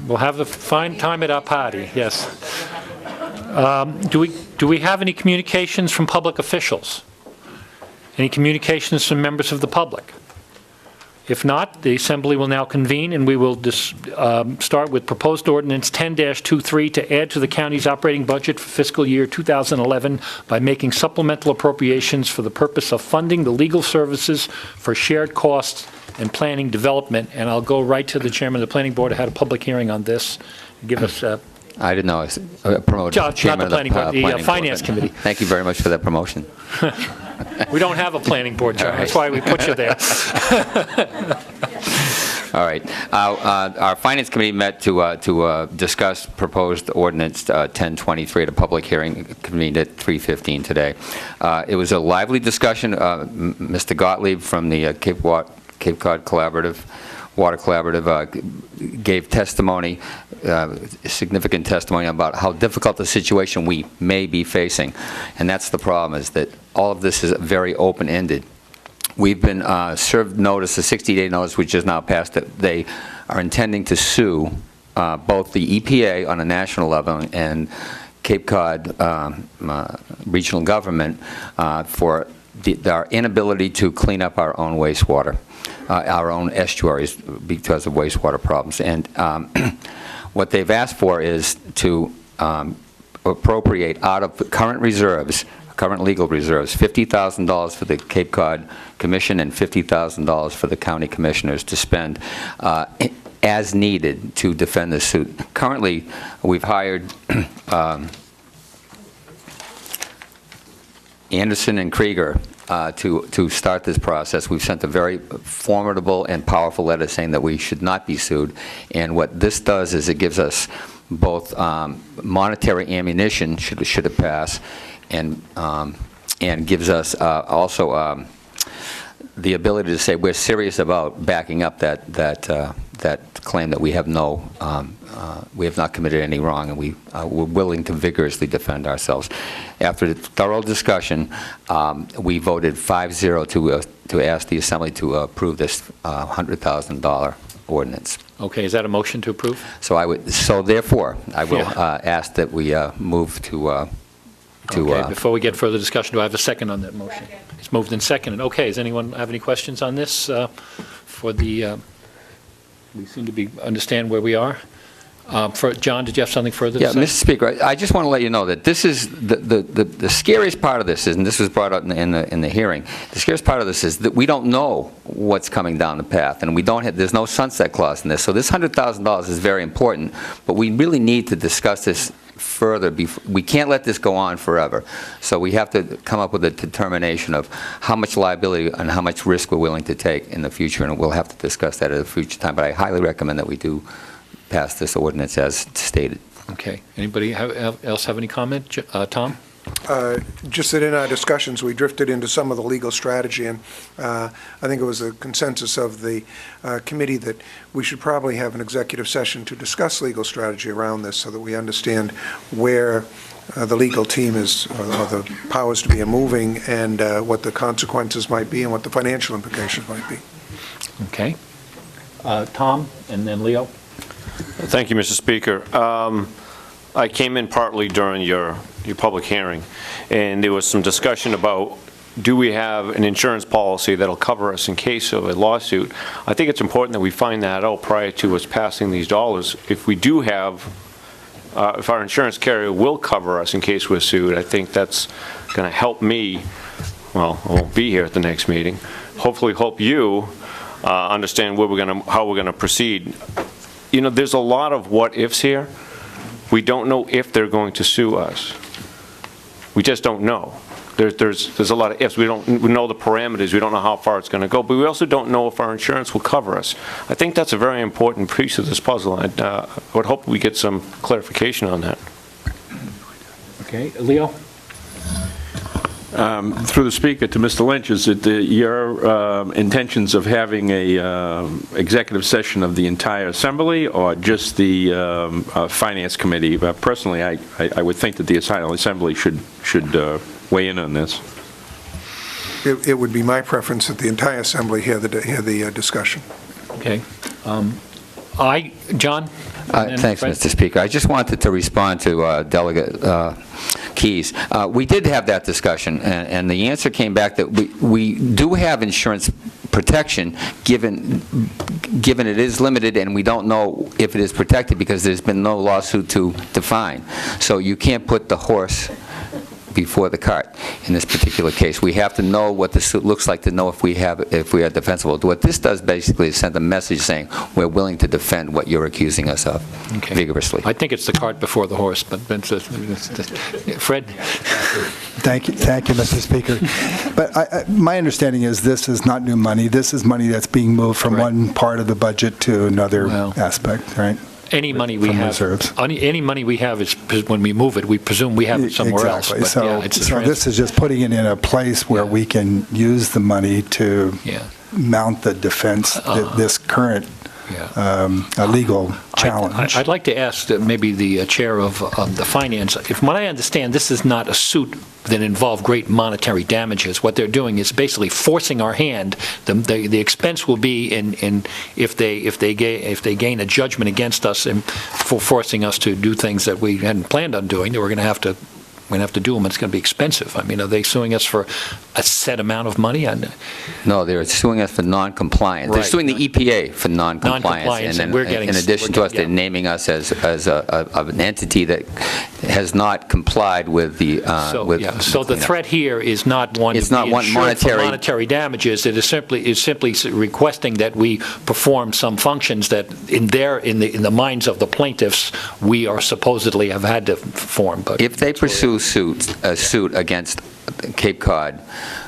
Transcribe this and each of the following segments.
We'll have a fine time at our party, yes. Do we have any communications from public officials? Any communications from members of the public? If not, the Assembly will now convene, and we will start with Proposed Ordinance 10-23 to add to the county's operating budget for fiscal year 2011 by making supplemental appropriations for the purpose of funding the legal services for shared costs and planning development. And I'll go right to the chairman of the planning board who had a public hearing on this. Give us I didn't know I was promoted as chairman not the planning board, the finance committee. Thank you very much for that promotion. We don't have a planning board, John. Right. That's why we put you there. All right. Our finance committee met to discuss proposed ordinance 1023 at a public hearing convened at 3:15 today. It was a lively discussion. Mr. Gottlieb from the Cape Cod Water Collaborative gave testimony, significant testimony about how difficult the situation we may be facing. And that's the problem, is that all of this is very open-ended. We've been served notice, a 60-day notice, which is now passed, that they are intending to sue both the EPA on a national level and Cape Cod regional government for our inability to clean up our own wastewater, our own estuaries, because of wastewater problems. And what they've asked for is to appropriate out of the current reserves, current legal reserves, $50,000 for the Cape Cod Commission and $50,000 for the county commissioners to spend as needed to defend the suit. Currently, we've hired Anderson and Krieger to start this process. We've sent a very formidable and powerful letter saying that we should not be sued. And what this does is it gives us both monetary ammunition, should it pass, and gives us also the ability to say we're serious about backing up that claim that we have we have not committed any wrong, and we're willing to vigorously defend ourselves. After the thorough discussion, we voted 5-0 to ask the Assembly to approve this $100,000 ordinance. Okay, is that a motion to approve? So therefore, I will ask that we move to. Okay, before we get further discussion, do I have a second on that motion? Second. It's moved and seconded. Okay, does anyone have any questions on this? We seem to understand where we are. John, did you have something further to say? Mr. Speaker, I just want to let you know that this is the scariest part of this, and this was brought up in the hearing. The scariest part of this is that we don't know what's coming down the path, and there's no sunset clause in this. So this $100,000 is very important, but we really need to discuss this further. We can't let this go on forever. So we have to come up with a determination of how much liability and how much risk we're willing to take in the future, and we'll have to discuss that at a future time. But I highly recommend that we do pass this ordinance as stated. Okay. Anybody else have any comment? Tom? Just that in our discussions, we drifted into some of the legal strategy, and I think it was a consensus of the committee that we should probably have an executive session to discuss legal strategy around this so that we understand where the legal team is, or the powers to be are moving, and what the consequences might be and what the financial implications might be. Okay. Tom, and then Leo. Thank you, Mr. Speaker. I came in partly during your public hearing, and there was some discussion about, do we have an insurance policy that'll cover us in case of a lawsuit? I think it's important that we find that out prior to us passing these dollars. If we do have, if our insurance carrier will cover us in case we're sued, I think that's going to help me. Well, I won't be here at the next meeting. Hopefully help you understand how we're going to proceed. You know, there's a lot of what ifs here. We don't know if they're going to sue us. We just don't know. There's a lot of ifs. We know the parameters. We don't know how far it's going to go, but we also don't know if our insurance will cover us. I think that's a very important piece of this puzzle. I would hope we get some clarification on that. Okay, Leo? Through the speaker to Mr. Lynch, is it your intentions of having a executive session of the entire Assembly, or just the Finance Committee? Personally, I would think that the Assembly should weigh in on this. It would be my preference that the entire Assembly hear the discussion. Okay. John? And then Thanks, Fred? Mr. Speaker. I just wanted to respond to Delegate Keys. We did have that discussion, and the answer came back that we do have insurance protection, given it is limited, and we don't know if it is protected because there's been no lawsuit to define. So you can't put the horse before the cart in this particular case. We have to know what the suit looks like to know if we are defensible. What this does basically is send a message saying we're willing to defend what you're accusing us of vigorously. I think it's the cart before the horse, but Fred? Thank you, Mr. Speaker. But my understanding is this is not new money. This is money that's being moved from one part of the budget to another aspect, right? Any money we From have, reserves. any money we have is, when we move it, we presume we have it somewhere else. Exactly. But So, yeah, it's a so this is just putting it in a place where we can use the money to mount the defense, this current legal challenge. I'd like to ask maybe the chair of the finance, if what I understand, this is not a suit that involve great monetary damages. What they're doing is basically forcing our hand. The expense will be in if they gain a judgment against us and for forcing us to do things that we hadn't planned on doing, that we're going to have to do them. It's going to be expensive. I mean, are they suing us for a set amount of money? No, they're suing us for non-compliance. They're Right. suing the EPA for non-compliance. Non-compliance, and we're getting- in addition to us, they're naming us as an entity that has not complied with the... So the threat here is not one It's to not be one insured for monetary- monetary damages. It is simply requesting that we perform some functions that in the minds of the plaintiffs we are supposedly have had to perform. But If they pursue a suit against Cape Cod,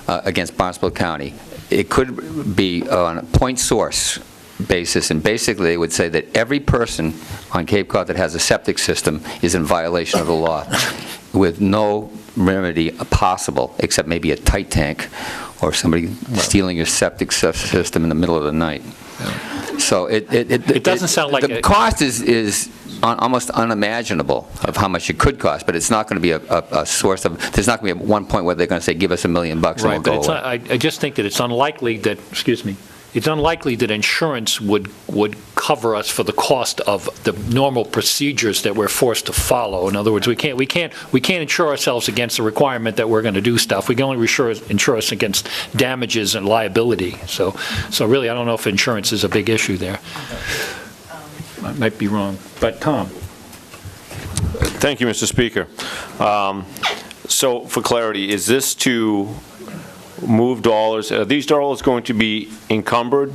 against Barnstable County, it could be on a point source basis, and basically they would say that every person on Cape Cod that has a septic system is in violation of the law, with no remedy possible, except maybe a tight tank or somebody stealing your septic system in the middle of the night. So it doesn't sound like the cost is almost unimaginable of how much it could cost, but it's not going to be a source of, there's not going to be one point where they're going to say, give us $1 million and we'll Right, go but away. I just think that it's unlikely that, it's unlikely that insurance would cover us for the cost of the normal procedures that we're forced to follow. In other words, we can't insure ourselves against the requirement that we're going to do stuff. We can only insure us against damages and liability. So really, I don't know if insurance is a big issue there. I might be wrong, but Tom. Thank you, Mr. Speaker. So for clarity, is this to move dollars? Are these dollars going to be encumbered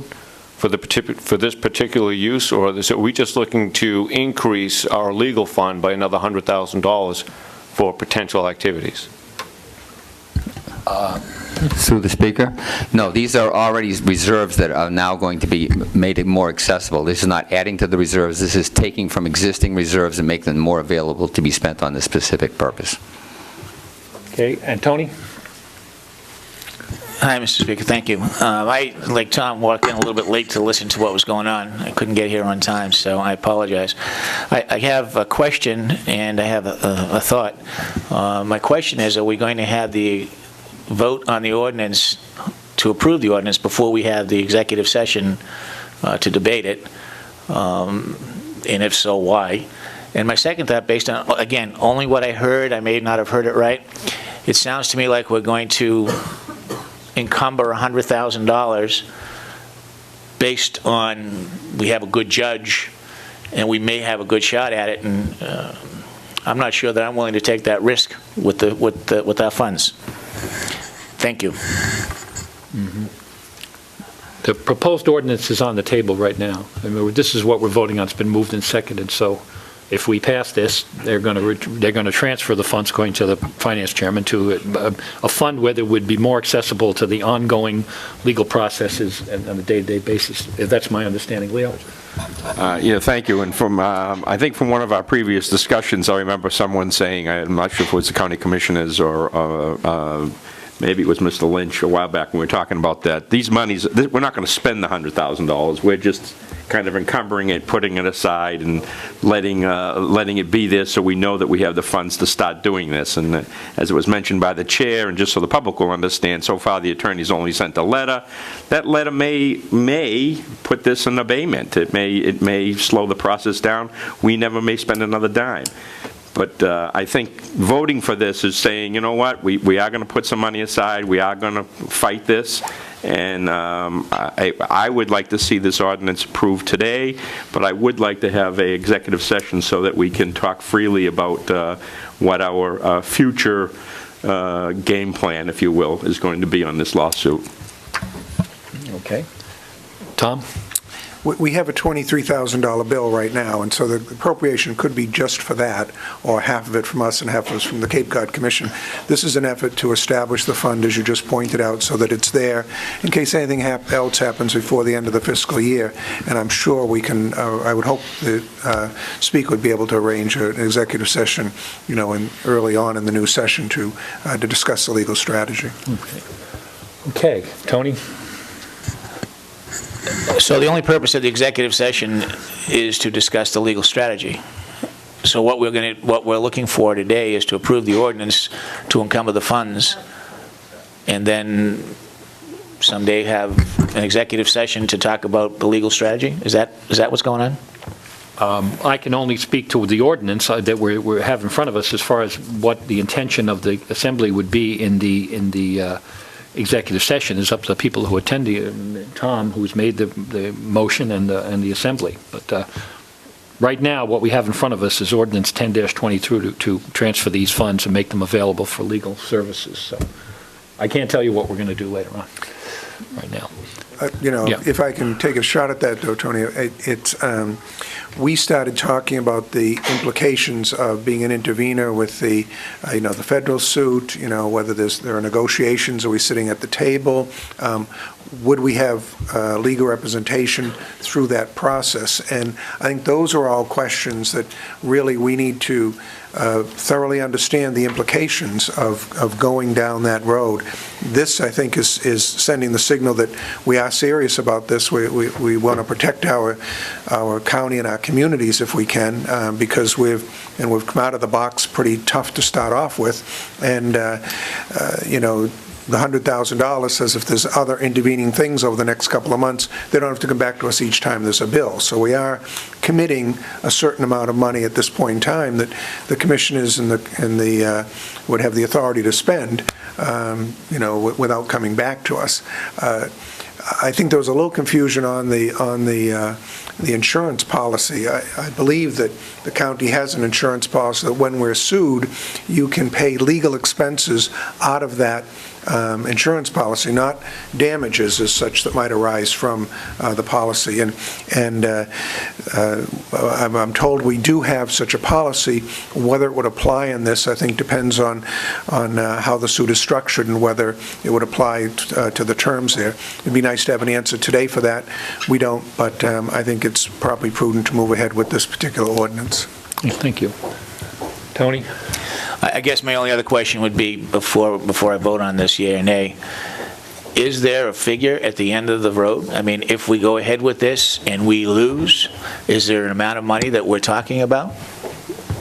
for this particular use, or are we just looking to increase our legal fund by another $100,000 for potential activities? Through the Speaker? No, these are already reserves that are now going to be made more accessible. This is not adding to the reserves. This is taking from existing reserves and making them more available to be spent on this specific purpose. Okay, and Tony? Hi, Mr. Speaker. Thank you. I, like Tom, walked in a little bit late to listen to what was going on. I couldn't get here on time, so I apologize. I have a question and I have a thought. My question is, are we going to have the vote on the ordinance to approve the ordinance before we have the executive session to debate it? And if so, why? And my second thought, based on, again, only what I heard, I may not have heard it right, it sounds to me like we're going to encumber $100,000 based on we have a good judge and we may have a good shot at it, and I'm not sure that I'm willing to take that risk with our funds. Thank you. The proposed ordinance is on the table right now. I mean, this is what we're voting on. It's been moved and seconded. So if we pass this, they're going to transfer the funds, according to the finance chairman, to a fund where it would be more accessible to the ongoing legal processes on a day-to-day basis. That's my understanding. Leo? Yeah, thank you. And from, I think from one of our previous discussions, I remember someone saying, I'm not sure if it was the county commissioners or maybe it was Mr. Lynch a while back when we were talking about that. These monies, we're not going to spend the $100,000. We're just kind of encumbering it, putting it aside, and letting it be there so we know that we have the funds to start doing this. And as it was mentioned by the chair, and just so the public will understand, so far the attorney's only sent a letter. That letter may put this in abatement. It may slow the process down. We never may spend another dime. But I think voting for this is saying, you know what, we are going to put some money aside, we are going to fight this, and I would like to see this ordinance approved today, but I would like to have an executive session so that we can talk freely about what our future game plan, if you will, is going to be on this lawsuit. Okay. Tom? We have a $23,000 bill right now, and so the appropriation could be just for that, or half of it from us and half of it from the Cape Cod Commission. This is an effort to establish the fund, as you just pointed out, so that it's there in case anything else happens before the end of the fiscal year. And I'm sure we can, I would hope the Speaker would be able to arrange an executive session, early on in the new session to discuss the legal strategy. Okay. Tony? So the only purpose of the executive session is to discuss the legal strategy. So what we're looking for today is to approve the ordinance to encumber the funds, and then someday have an executive session to talk about the legal strategy? Is that what's going on? I can only speak to the ordinance that we have in front of us as far as what the intention of the Assembly would be in the executive session. Is up to the people who attend, Tom, who's made the motion, and the Assembly. But right now, what we have in front of us is Ordinance 10-23 to transfer these funds and make them available for legal services. So I can't tell you what we're going to do later on right now. Yeah. If I can take a shot at that, though, Tony, we started talking about the implications of being an intervener with the federal suit, whether there are negotiations, are we sitting at the table, would we have legal representation through that process? And I think those are all questions that really we need to thoroughly understand the implications of going down that road. This, I think, is sending the signal that we are serious about this. We want to protect our county and our communities if we can, because we've come out of the box pretty tough to start off with, and the $100,000 says if there's other intervening things over the next couple of months, they don't have to come back to us each time there's a bill. So we are committing a certain amount of money at this point in time that the commissioners and the would have the authority to spend, without coming back to us. I think there was a little confusion on the insurance policy. I believe that the county has an insurance policy that when we're sued, you can pay legal expenses out of that insurance policy, not damages as such that might arise from the policy. And I'm told we do have such a policy. Whether it would apply in this, I think, depends on how the suit is structured and whether it would apply to the terms there. It'd be nice to have an answer today for that. We don't, but I think it's probably prudent to move ahead with this particular ordinance. Thank you. Tony? I guess my only other question would be, before I vote on this, yea or nay, is there a figure at the end of the road? I mean, if we go ahead with this and we lose, is there an amount of money that we're talking about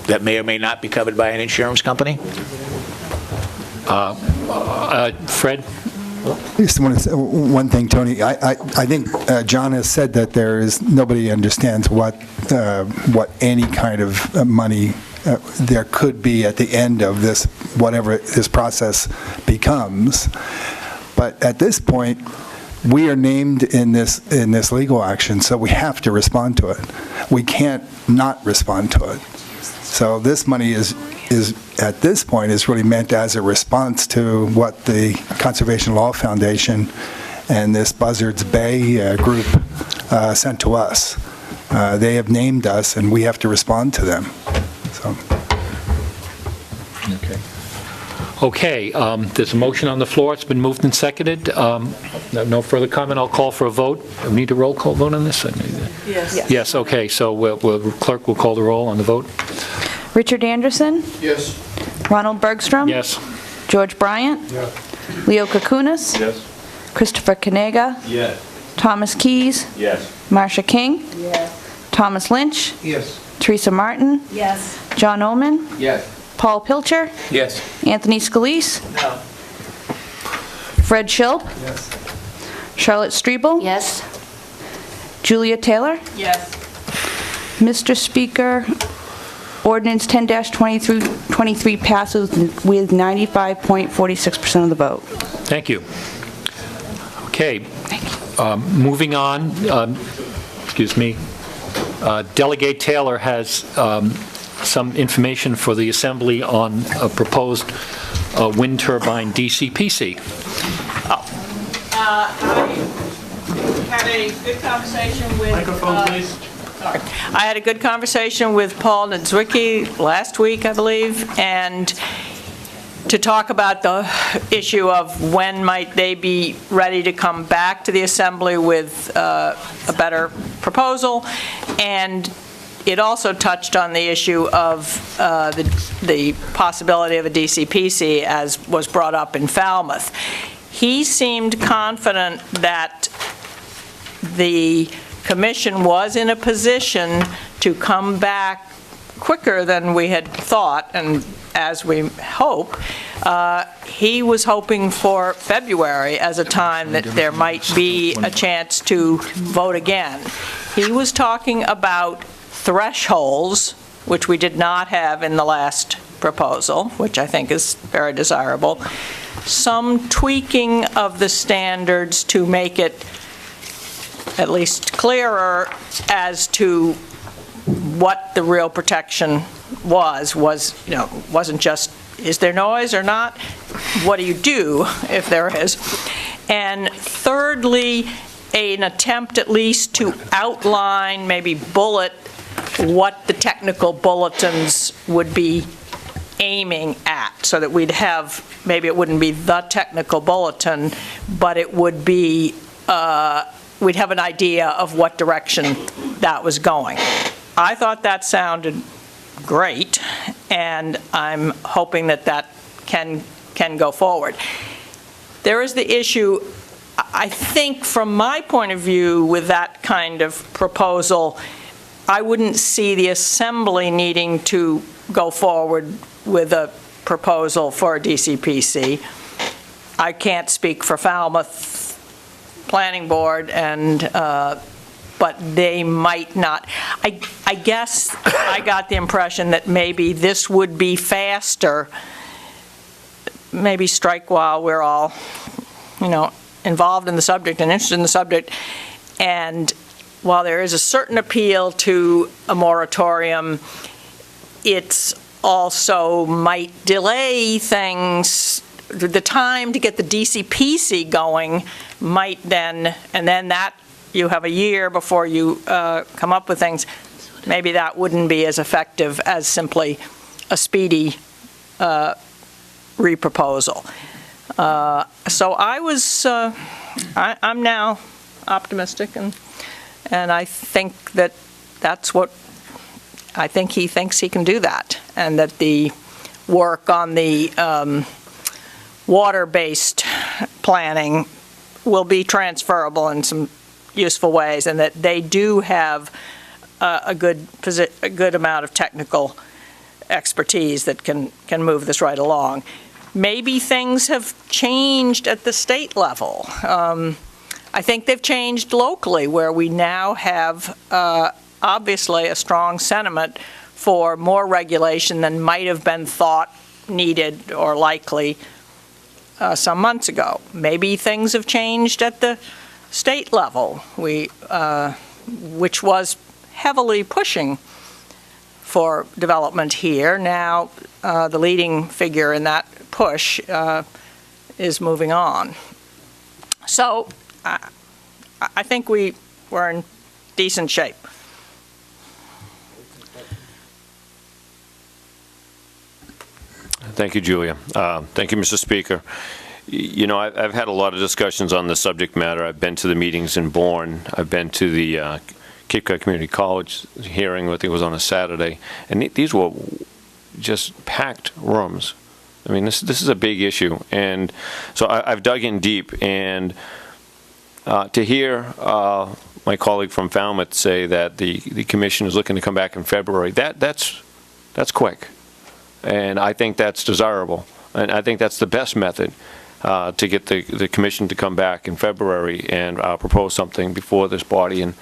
that may or may not be covered by an insurance company? Fred? I just want to say one thing, Tony. I think John has said that nobody understands what any kind of money there could be at the end of this, whatever this process becomes. But at this point, we are named in this legal action, so we have to respond to it. We can't not respond to it. So this money is at this point is really meant as a response to what the Conservation Law Foundation and this Buzzards Bay group sent to us. They have named us, and we have to respond to them. So. Okay, there's a motion on the floor. It's been moved and seconded. No further comment. I'll call for a vote. Do we need a roll call vote on this? Yes. Yes, okay. So clerk will call the roll on the vote. Richard Anderson? Yes. Ronald Bergstrom? Yes. George Bryant? Yes. Leo Kakunas? Yes. Christopher Kanega? Yes. Thomas Keys, Yes. Marcia King, Thomas Lynch, Yes. Teresa Martin, Yes. John Omen, Yes. Paul Pilcher, Yes. Anthony Scalise, Fred Schilp, Charlotte Strebel, Yes. Julia Taylor. Yes. Mr. Speaker, ordinance 10-23 passes with 95.46% of the vote. Thank you. Okay, moving on, excuse me, Delegate Taylor has some information for the Assembly on a proposed wind turbine DCPC. I had a good conversation with... Microphone, please. Sorry. I had a good conversation with Paul Nedzwicki last week, I believe, and to talk about the issue of when might they be ready to come back to the Assembly with a better proposal, and it also touched on the issue of the possibility of a DCPC, as was brought up in Falmouth. He seemed confident that the Commission was in a position to come back quicker than we had thought, and as we hope. He was hoping for February as a time that there might be a chance to vote again. He was talking about thresholds, which we did not have in the last proposal, which I think is very desirable. Some tweaking of the standards to make it at least clearer as to what the real protection was, you know, wasn't just, is there noise or not? What do you do if there is? And thirdly, an attempt at least to outline, maybe bullet, what the technical bulletins would be aiming at, so that we'd have, maybe it wouldn't be the technical bulletin, but it would be, we'd have an idea of what direction that was going. I thought that sounded great, and I'm hoping that that can go forward. There is the issue, I think from my point of view, with that kind of proposal, I wouldn't see the Assembly needing to go forward with a proposal for a DCPC. I can't speak for Falmouth Planning Board, and but they might not. I guess I got the impression that maybe this would be faster, maybe strike while we're all, you know, involved in the subject and interested in the subject. And while there is a certain appeal to a moratorium, it's also might delay things. The time to get the DCPC going might then, and then that you have a year before you come up with things. Maybe that wouldn't be as effective as simply a speedy reproposal. So I was, I'm now optimistic, and I think that that's what, I think he thinks he can do that, and that the work on the water-based planning will be transferable in some useful ways, and that they do have a good amount of technical expertise that can move this right along. Maybe things have changed at the state level. I think they've changed locally, where we now have obviously a strong sentiment for more regulation than might have been thought needed or likely some months ago. Maybe things have changed at the state level, which was heavily pushing for development here. Now the leading figure in that push is moving on. So I think we're in decent shape. Thank you, Julia. Thank you, Mr. Speaker. You know, I've had a lot of discussions on this subject matter. I've been to the meetings in Bourne. I've been to the Cape Cod Community College hearing, I think it was on a Saturday, and these were just packed rooms. I mean, this is a big issue, and so I've dug in deep, and To hear my colleague from Falmouth say that the commission is looking to come back in February, that's quick. And I think that's desirable. And I think that's the best method to get the commission to come back in February and propose something before this body and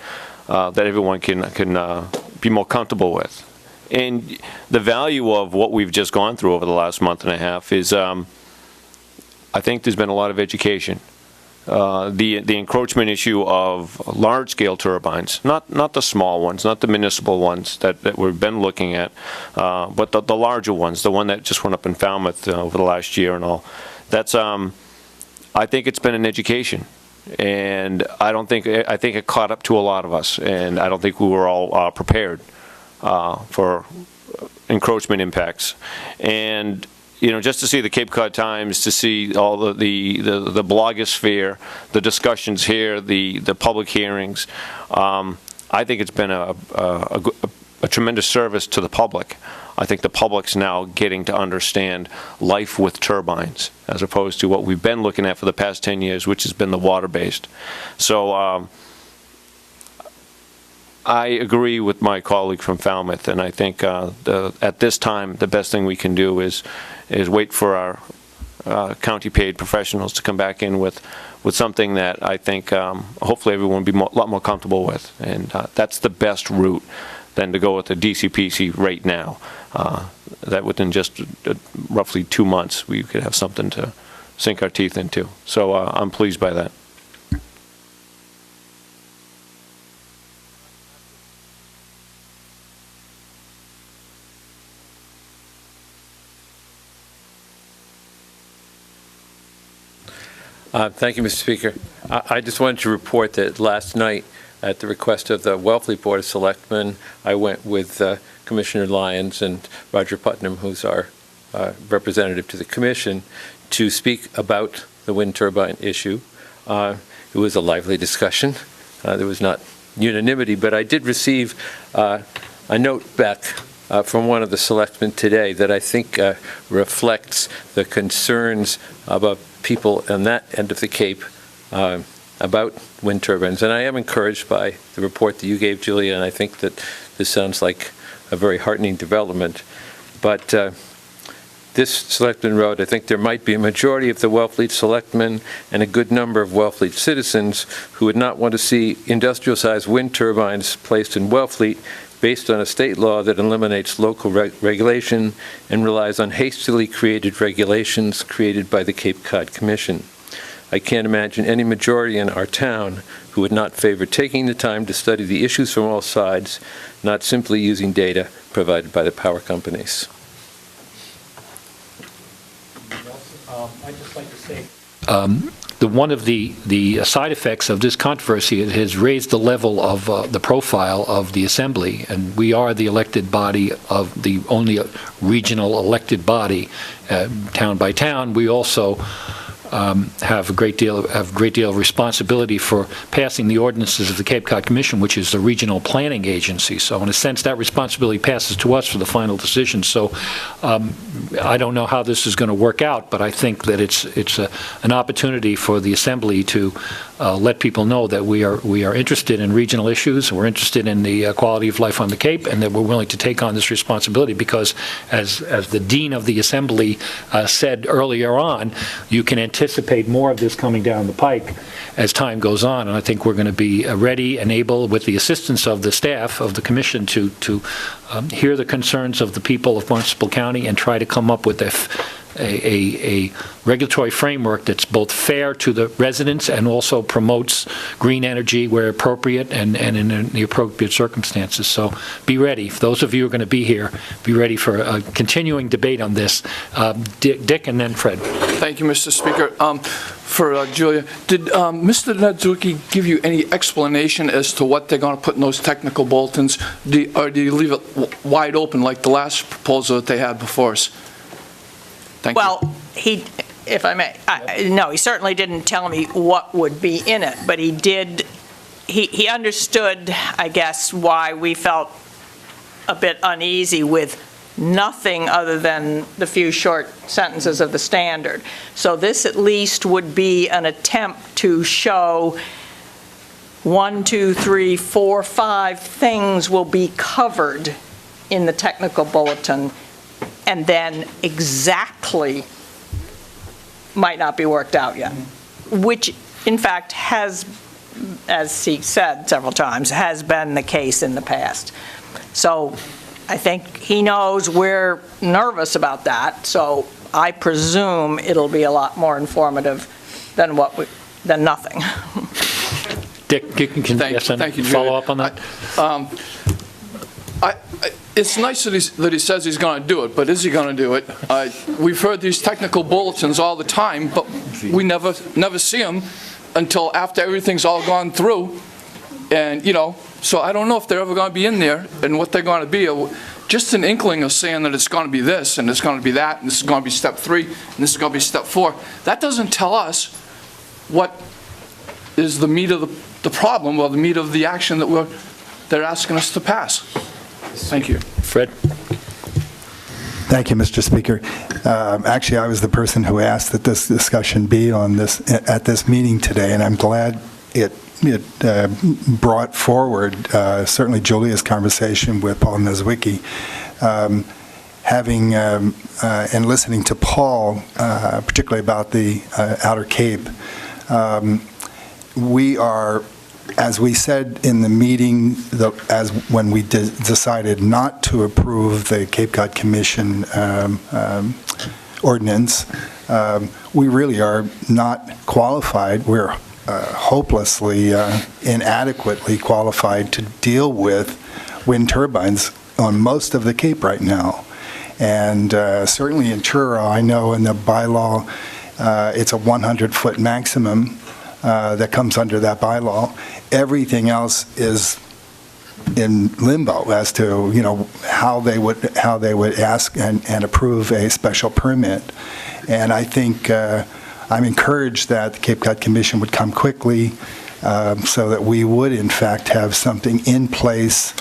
that everyone can be more comfortable with. And the value of what we've just gone through over the last month and a half is I think there's been a lot of education. The encroachment issue of large-scale turbines, not the small ones, not the municipal ones that we've been looking at, but the larger ones, the one that just went up in Falmouth over the last year and all. That's I think it's been an education, and I think it caught up to a lot of us, and I don't think we were all prepared for encroachment impacts. And just to see the Cape Cod Times, to see all the blogosphere, the discussions here, the public hearings, I think it's been a tremendous service to the public. I think the public's now getting to understand life with turbines, as opposed to what we've been looking at for the past 10 years, which has been the water-based. So I agree with my colleague from Falmouth, and I think at this time, the best thing we can do is wait for our county-paid professionals to come back in with something that I think hopefully everyone will be a lot more comfortable with. And that's the best route than to go with the DCPC rate now. That within just roughly 2 months, we could have something to sink our teeth into. So I'm pleased by that. Thank you, Mr. Speaker. I just wanted to report that last night, at the request of the Wellfleet Board of Selectmen, I went with Commissioner Lyons and Roger Putnam, who's our representative to the Commission, to speak about the wind turbine issue. It was a lively discussion. There was not unanimity, but I did receive a note back from one of the selectmen today that I think reflects the concerns about people on that end of the Cape about wind turbines. And I am encouraged by the report that you gave, Julia, and I think that this sounds like a very heartening development. But this selectman wrote, I think there might be a majority of the Wellfleet selectmen and a good number of Wellfleet citizens who would not want to see industrial-sized wind turbines placed in Wellfleet based on a state law that eliminates local regulation and relies on hastily created regulations created by the Cape Cod Commission. I can't imagine any majority in our town who would not favor taking the time to study the issues from all sides, not simply using data provided by the power companies. I'd just like to say, one of the side effects of this controversy, it has raised the level of the profile of the Assembly, and we are the elected body of the only regional elected body, town by town. We also have a great deal of responsibility for passing the ordinances of the Cape Cod Commission, which is the regional planning agency. So in a sense, that responsibility passes to us for the final decision. So I don't know how this is going to work out, but I think that it's an opportunity for the Assembly to let people know that we are interested in regional issues, we're interested in the quality of life on the Cape, and that we're willing to take on this responsibility because, as the Dean of the Assembly said earlier on, you can anticipate more of this coming down the pike as time goes on, and I think we're going to be ready and able, with the assistance of the staff of the Commission, to hear the concerns of the people of Barnstable County and try to come up with a regulatory framework that's both fair to the residents and also promotes green energy where appropriate and in the appropriate circumstances. So be ready. For those of you who are going to be here, be ready for a continuing debate on this. Dick and then Fred. Thank you, Mr. Speaker. For Julia, did Mr. Nedzwicki give you any explanation as to what they're going to put in those technical bulletins, or do you leave it wide open like the last proposal that they had before us? Thank you. Well, if I may, no, he certainly didn't tell me what would be in it, but he did, he understood, I guess, why we felt a bit uneasy with nothing other than the few short sentences of the standard. So this at least would be an attempt to show 1, 2, 3, 4, 5 things will be covered in the technical bulletin, and then exactly might not be worked out yet, which in fact has, as he said several times, has been the case in the past. So I think he knows we're nervous about that, so I presume it'll be a lot more informative than than nothing. Dick, you can Thank you, follow up on that? It's nice that he says he's going to do it, but is he going to do it? We've heard these technical bulletins all the time, but we never see them until after everything's all gone through. And, so I don't know if they're ever going to be in there and what they're going to be. Just an inkling of saying that it's going to be this, and it's going to be that, and this is going to be step 3, and this is going to be step 4. That doesn't tell us what is the meat of the problem, or the meat of the action that they're asking us to pass. Thank you. Fred? Thank you, Mr. Speaker. Actually, I was the person who asked that this discussion be at this meeting today, and I'm glad it brought forward certainly Julia's conversation with Paul Niedzwiecki. Having and listening to Paul, particularly about the Outer Cape, we are, as we said in the meeting, when we decided not to approve the Cape Cod Commission ordinance, we really are not qualified. We're hopelessly inadequately qualified to deal with wind turbines on most of the Cape right now. And certainly in Truro, I know in the bylaw, it's a 100-foot maximum that comes under that bylaw. Everything else is in limbo as to how they would ask and approve a special permit. And I think I'm encouraged that the Cape Cod Commission would come quickly so that we would in fact have something in place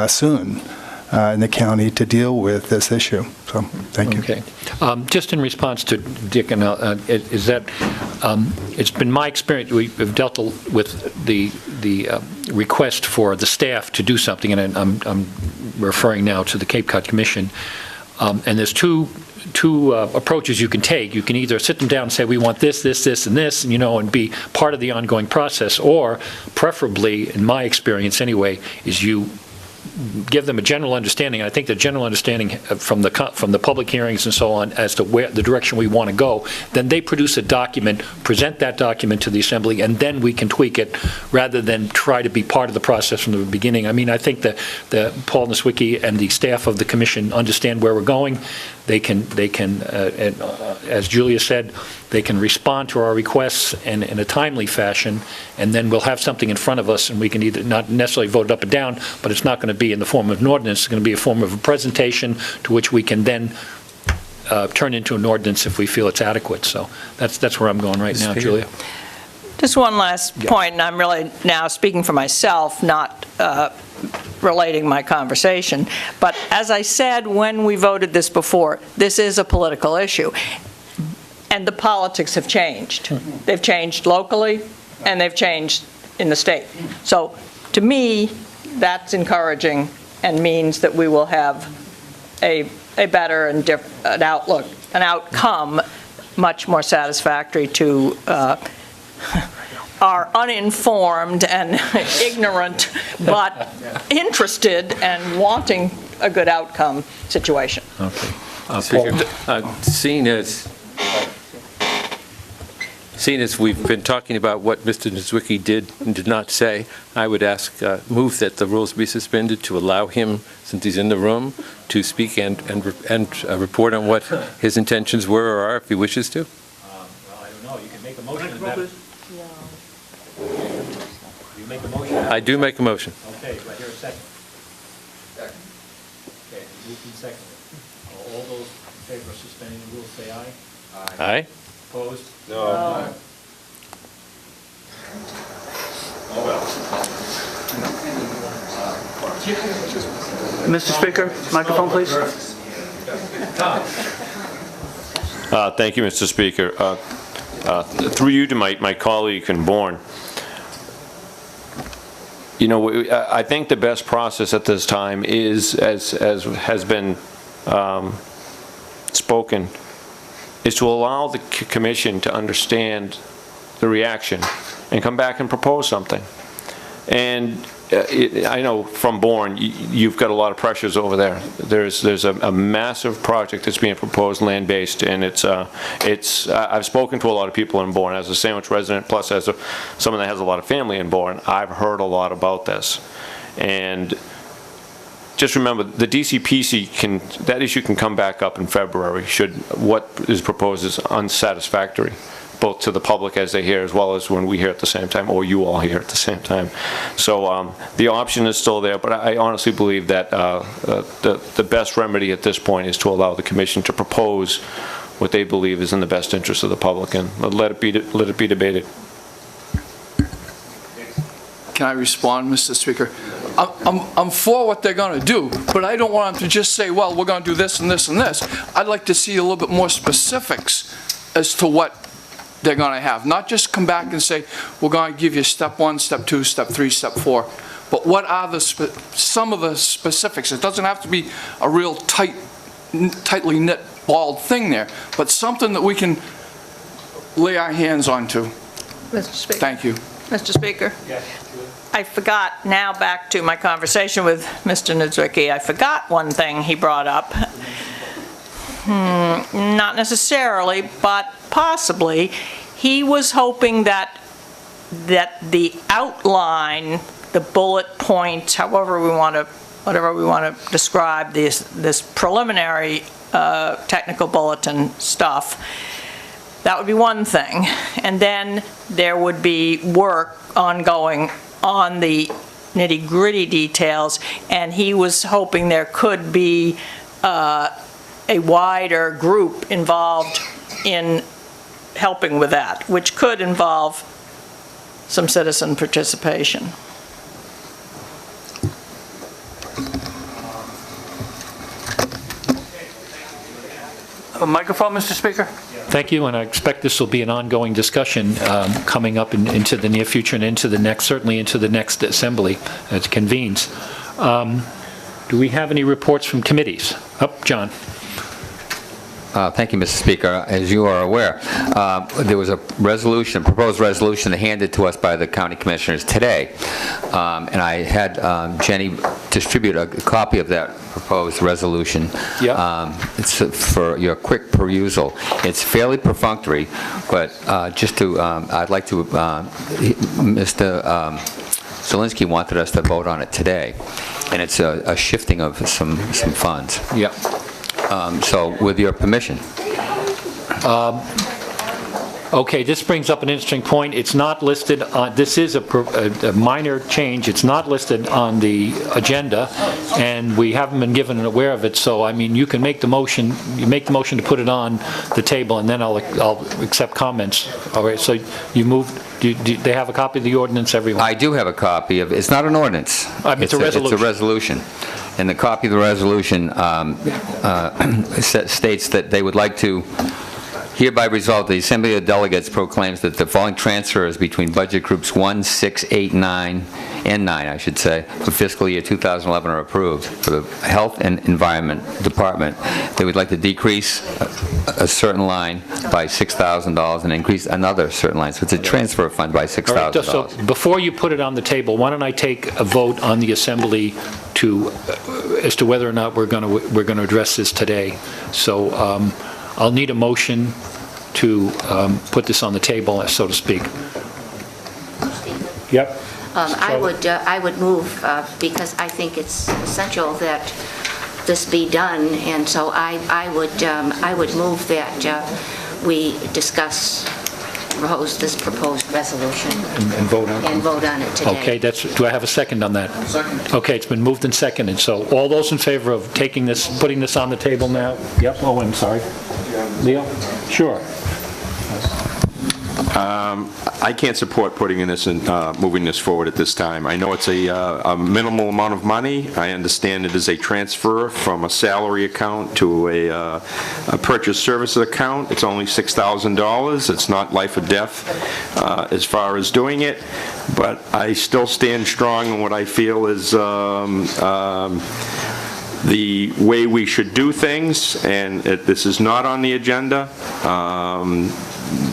soon in the county to deal with this issue. So thank you. Okay. Just in response to Dick, and is that it's been my experience, we've dealt with the request for the staff to do something, and I'm referring now to the Cape Cod Commission, and there's two approaches you can take. You can either sit them down and say, we want this, this, this, and this, and be part of the ongoing process, or preferably, in my experience anyway, is you give them a general understanding. I think the general understanding from the public hearings and so on as to where the direction we want to go, then they produce a document, present that document to the Assembly, and then we can tweak it rather than try to be part of the process from the beginning. I mean, I think that Paul Niedzwiecki and the staff of the Commission understand where we're going. They can, as Julia said, they can respond to our requests in a timely fashion, and then we'll have something in front of us, and we can either not necessarily vote it up or down, but it's not going to be in the form of an ordinance. It's going to be a form of a presentation to which we can then turn into an ordinance if we feel it's adequate. So that's where I'm going right now, Julia. Just one last point, and I'm really now speaking for myself, not relating my conversation. But as I said when we voted this before, this is a political issue. And the politics have changed. They've changed locally, and they've changed in the state. So to me, that's encouraging and means that we will have a better and an outlook, an outcome much more satisfactory to are uninformed and ignorant, but interested and wanting a good outcome situation. Okay. Seeing as we've been talking about what Mr. Niedzwiecki did and did not say, I would move that the rules be suspended to allow him, since he's in the room, to speak and report on what his intentions were or are if he wishes to. Well, I don't know. You can make a motion. You make a motion? I do make a motion. Okay, do I hear a second? Second. Okay, moved and seconded. All those in favor of suspending the rules say aye. Aye. Opposed? No. Mr. Speaker, microphone, please. Thank you, Mr. Speaker. Through you to my colleague and Bourne, you know, I think the best process at this time is, as has been spoken, is to allow the commission to understand the reaction and come back and propose something. And I know from Bourne, you've got a lot of pressures over there. There's a massive project that's being proposed, land-based, and I've spoken to a lot of people in Bourne as a Sandwich resident, plus as someone that has a lot of family in Bourne. I've heard a lot about this. And just remember, the DCPC that issue can come back up in February should what is proposed is unsatisfactory, both to the public as they hear, as well as when we hear at the same time, or you all hear at the same time. So the option is still there, but I honestly believe that the best remedy at this point is to allow the commission to propose what they believe is in the best interest of the public, and let it be debated. Can I respond, Mr. Speaker? I'm for what they're going to do, but I don't want them to just say, well, we're going to do this and this and this. I'd like to see a little bit more specifics as to what they're going to have. Not just come back and say, we're going to give you step 1, step 2, step 3, step 4. But what are some of the specifics? It doesn't have to be a real tightly knit, balled thing there, but something that we can lay our hands onto. Mr. Speaker. Thank you. Mr. Speaker. I forgot, now back to my conversation with Mr. Niedzwiecki, I forgot one thing he brought up. Not necessarily, but possibly. He was hoping that the outline, the bullet points, whatever we want to describe this preliminary technical bulletin stuff, that would be one thing. And then there would be work ongoing on the nitty-gritty details, and he was hoping there could be a wider group involved in helping with that, which could involve some citizen participation. A microphone, Mr. Speaker? Thank you, and I expect this will be an ongoing discussion coming up into the near future and certainly into the next assembly as it convenes. Do we have any reports from committees? John. Thank you, Mr. Speaker. As you are aware, there was a proposed resolution handed to us by the county commissioners today, and I had Jenny distribute a copy of that proposed resolution. Yeah. It's for your quick perusal. It's fairly perfunctory, but just to, I'd like to, Mr. Zelinski wanted us to vote on it today, and it's a shifting of some funds. Yeah. So, with your permission. Okay, this brings up an interesting point. It's not listed on, this is a minor change. It's not listed on the agenda, and we haven't been given aware of it. So, I mean, you can make the motion. You make the motion to put it on the table, and then I'll accept comments. All right. So, you move. Do they have a copy of the ordinance? Everyone. I do have a copy of. It's not an ordinance. It's a resolution. It's a resolution. And the copy of the resolution states that they would like to hereby resolve the Assembly of Delegates proclaims that the following transfers between budget groups 1, 6, 8, 9, and 9, I should say, for fiscal year 2011 are approved. For the Health and Environment Department, they would like to decrease a certain line by $6,000 and increase another certain line. So it's a transfer fund by $6,000. Right, so before you put it on the table, why don't I take a vote on the Assembly as to whether or not we're going to address this today. So I'll need a motion to put this on the table, so to speak. Yep. I would move because I think it's essential that this be done, and so I would move that we discuss this proposed resolution and vote on it. And vote on it today. Okay, do I have a second on that? Second. Okay, it's been moved and seconded. So all those in favor of putting this on the table now? Yep. Oh, I'm sorry. Leo? Sure. I can't support putting in this and moving this forward at this time. I know it's a minimal amount of money. I understand it is a transfer from a salary account to a purchase services account. It's only $6,000. It's not life or death as far as doing it, but I still stand strong in what I feel is the way we should do things, and this is not on the agenda.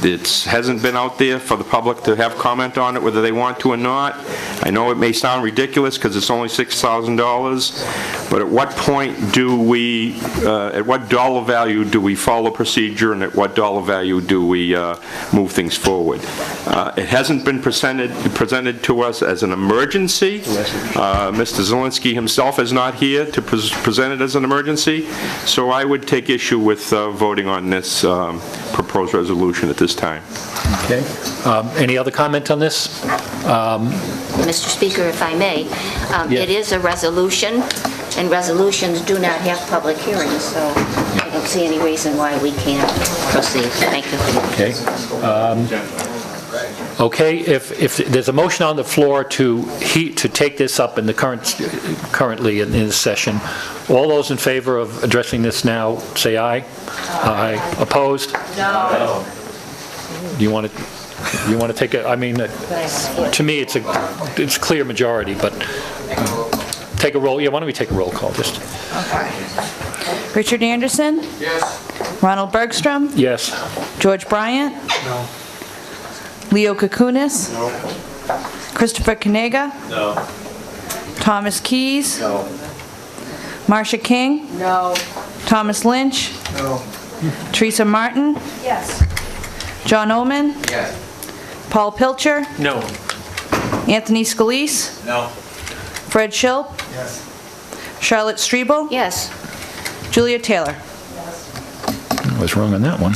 It hasn't been out there for the public to have comment on it, whether they want to or not. I know it may sound ridiculous because it's only $6,000, but at what point do we, at what dollar value do we follow procedure, and at what dollar value do we move things forward? It hasn't been presented to us as an emergency. Mr. Zelinski himself is not here to present it as an emergency, so I would take issue with voting on this proposed resolution at this time. Okay. Any other comment on this? Mr. Speaker, if I may, it is a resolution, and resolutions do not have public hearings, so I don't see any reason why we can't proceed. Thank you. Okay. Okay, if there's a motion on the floor to take this up in the currently in this session, all those in favor of addressing this now, say aye. Aye. Opposed? No. Do you want to take it? I mean, to me, it's a clear majority, but take a roll. Yeah, why don't we take a roll call just? Okay. Richard Anderson? Yes. Ronald Bergstrom? Yes. George Bryant? No. Leo Kukunis? No. Christopher Kanega? No. Thomas Keys? No. Marcia King? No. Thomas Lynch? No. Teresa Martin? Yes. John Oman? Yes. Paul Pilcher? No. Anthony Scalise? No. Fred Schilp? Yes. Charlotte Strebel? Yes. Julia Taylor? I was wrong on that one.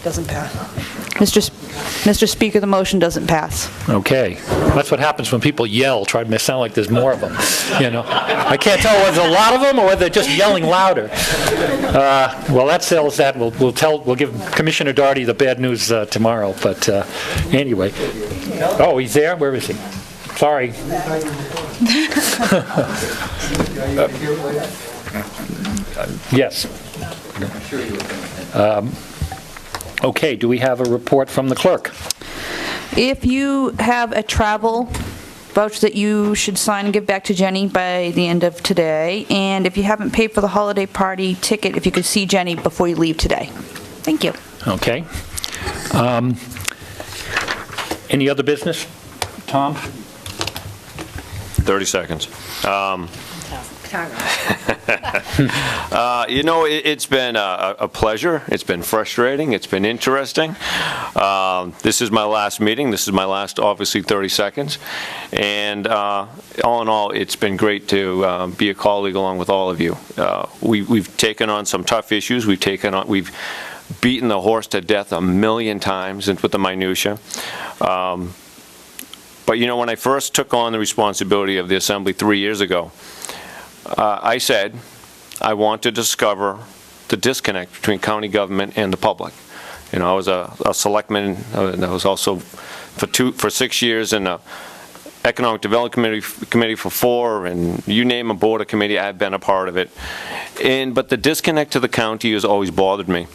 Doesn't pass. Mr. Speaker, the motion doesn't pass. Okay. That's what happens when people yell, try to sound like there's more of them. You know, I can't tell whether there's a lot of them or whether they're just yelling louder. Well, that settles that. We'll give Commissioner Doherty the bad news tomorrow. But anyway. Oh, he's there? Where is he? Sorry. Yes. Okay, do we have a report from the clerk? If you have a travel voucher that you should sign and give back to Jenny by the end of today, and if you haven't paid for the holiday party ticket, if you could see Jenny before you leave today. Thank you. Okay. Any other business? Tom? 30 seconds. You know, it's been a pleasure. It's been frustrating. It's been interesting. This is my last meeting. This is my last, obviously, 30 seconds. And all in all, it's been great to be a colleague along with all of you. We've taken on some tough issues. We've beaten the horse to death a million times with the minutia. But, you know, when I first took on the responsibility of the Assembly 3 years ago, I said I want to discover the disconnect between county government and the public. You know, I was a selectman, and I was also for 6 years in the Economic Development Committee for 4, and you name a board or committee, I've been a part of it. But the disconnect to the county has always bothered me,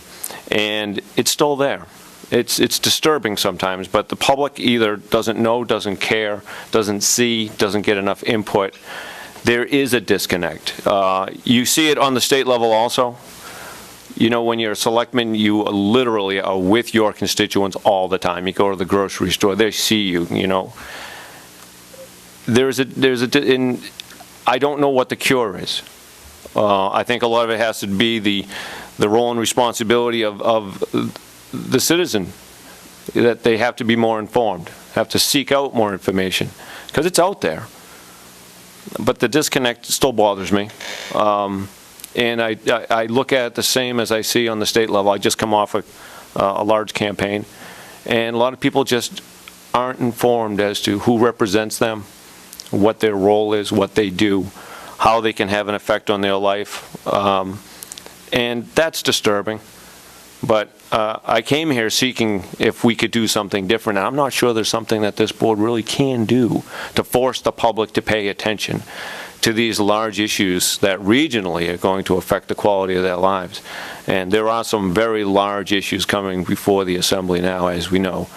and it's still there. It's disturbing sometimes, but the public either doesn't know, doesn't care, doesn't see, doesn't get enough input. There is a disconnect. You see it on the state level also. You know, when you're a selectman, you literally are with your constituents all the time. You go to the grocery store, they see you, you know. And I don't know what the cure is. I think a lot of it has to be the role and responsibility of the citizen, that they have to be more informed, have to seek out more information, because it's out there. But the disconnect still bothers me. And I look at it the same as I see on the state level. I just come off a large campaign, and a lot of people just aren't informed as to who represents them, what their role is, what they do, how they can have an effect on their life. And that's disturbing. But I came here seeking if we could do something different, and I'm not sure there's something that this board really can do to force the public to pay attention to these large issues that regionally are going to affect the quality of their lives. And there are some very large issues coming before the Assembly now, as we know,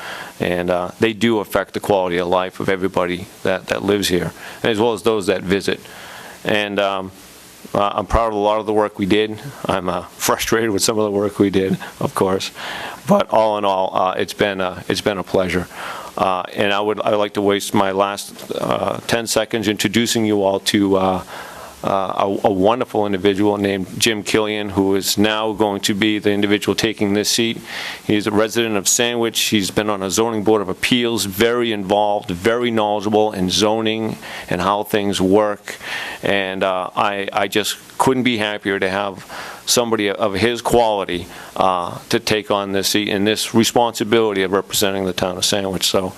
and they do affect the quality of life of everybody that lives here, as well as those that visit. And I'm proud of a lot of the work we did. I'm frustrated with some of the work we did, of course. But all in all, it's been a pleasure. And I would like to waste my last 10 seconds introducing you all to a wonderful individual named Jim Killian, who is now going to be the individual taking this seat. He's a resident of Sandwich. He's been on a zoning board of appeals, very involved, very knowledgeable in zoning and how things work. And I just couldn't be happier to have somebody of his quality to take on this seat and this responsibility of representing the town of Sandwich. So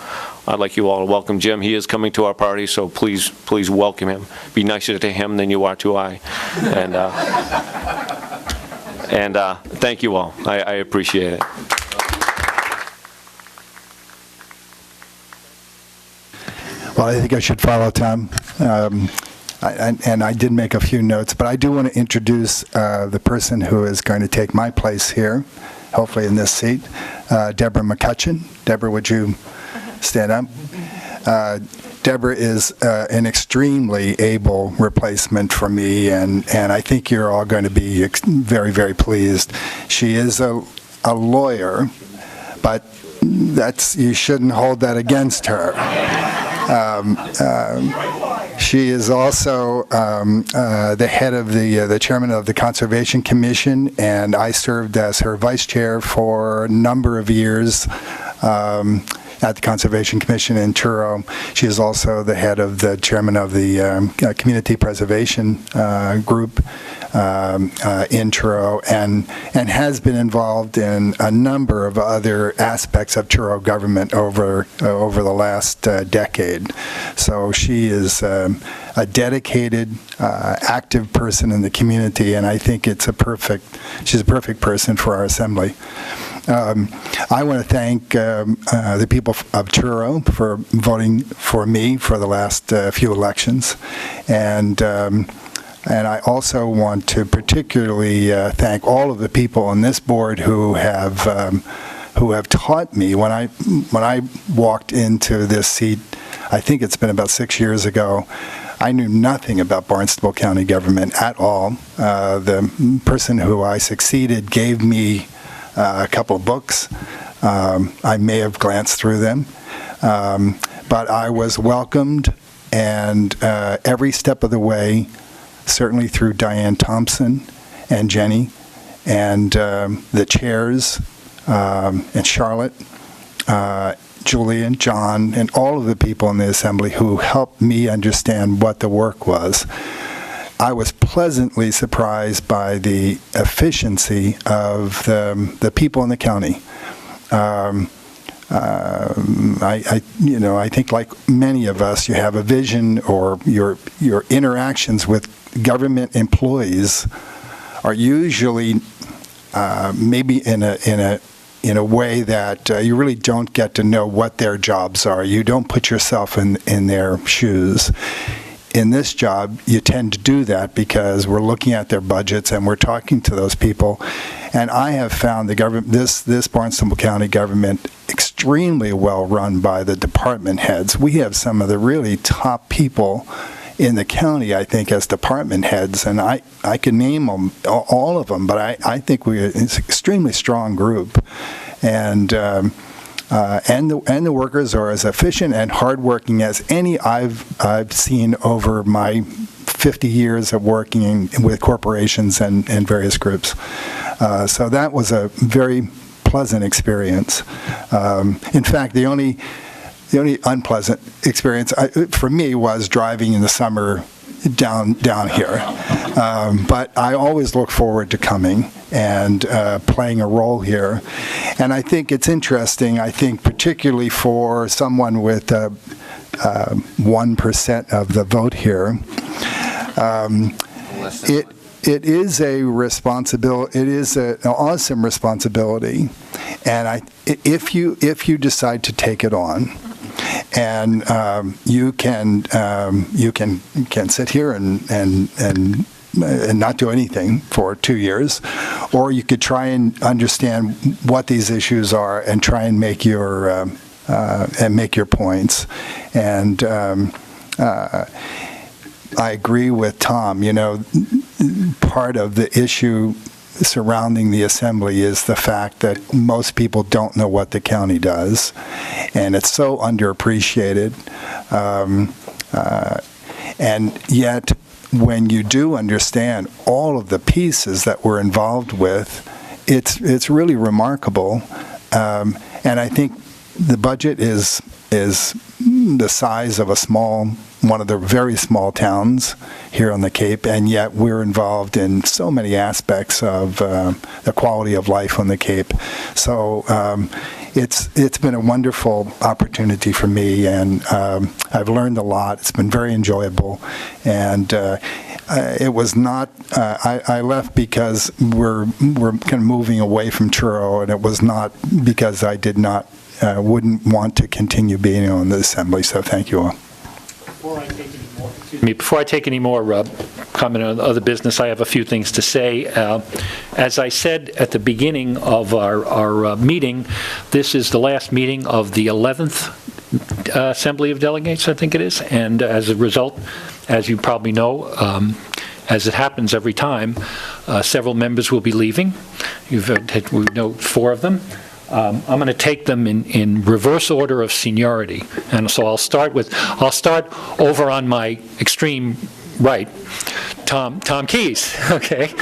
I'd like you all to welcome Jim. He is coming to our party, so please welcome him. Be nicer to him than you are to I. And thank you all. I appreciate it. Well, I think I should follow Tom. And I did make a few notes, but I do want to introduce the person who is going to take my place here, hopefully in this seat, Deborah McCutcheon. Deborah, would you stand up? Deborah is an extremely able replacement for me, and I think you're all going to be very, very pleased. She is a lawyer, but you shouldn't hold that against her. She is also the head of the chairman of the Conservation Commission, and I served as her vice chair for a number of years at the Conservation Commission in Truro. She is also the head of the chairman of the Community Preservation Group in Truro, and has been involved in a number of other aspects of Truro government over the last decade. So she is a dedicated, active person in the community, and I think she's a perfect person for our assembly. I want to thank the people of Truro for voting for me for the last few elections, and I also want to particularly thank all of the people on this board who have taught me. When I walked into this seat, I think it's been about 6 years ago, I knew nothing about Barnstable County government at all. The person who I succeeded gave me a couple of books. I may have glanced through them, but I was welcomed, and every step of the way, certainly through Diane Thompson and Jenny and the chairs and Charlotte, Julian, John, and all of the people in the assembly who helped me understand what the work was. I was pleasantly surprised by the efficiency of the people in the county. I think, like many of us, you have a vision, or your interactions with government employees are usually maybe in a way that you really don't get to know what their jobs are. You don't put yourself in their shoes. In this job, you tend to do that because we're looking at their budgets and we're talking to those people. And I have found the government, this Barnstable County government, extremely well run by the department heads. We have some of the really top people in the county, I think, as department heads, and I can name them, all of them, but I think it's an extremely strong group. And the workers are as efficient and hardworking as any I've seen over my 50 years of working with corporations and various groups. So that was a very pleasant experience. In fact, the only unpleasant experience for me was driving in the summer down here. But I always look forward to coming and playing a role here. And I think it's interesting, I think particularly for someone with 1% of the vote here. It is a responsibility. It is an awesome responsibility, and if you decide to take it on, and you can sit here and not do anything for 2 years, or you could try and understand what these issues are and try and make your points. And I agree with Tom. Part of the issue surrounding the assembly is the fact that most people don't know what the county does, and it's so underappreciated. And yet, when you do understand all of the pieces that we're involved with, it's really remarkable. And I think the budget is the size of one of the very small towns here on the Cape, and yet we're involved in so many aspects of the quality of life on the Cape. So it's been a wonderful opportunity for me, and I've learned a lot. It's been very enjoyable, and it was not. I left because we're kind of moving away from Truro, and it was not because I wouldn't want to continue being on the assembly. So thank you all. Before I take any more comment on other business, I have a few things to say. As I said at the beginning of our meeting, this is the last meeting of the 11th Assembly of Delegates, I think it is, and as a result, as you probably know, as it happens every time, several members will be leaving. We know 4 of them. I'm going to take them in reverse order of seniority, and so I'll start over on my extreme right, Tom Keyes. Okay.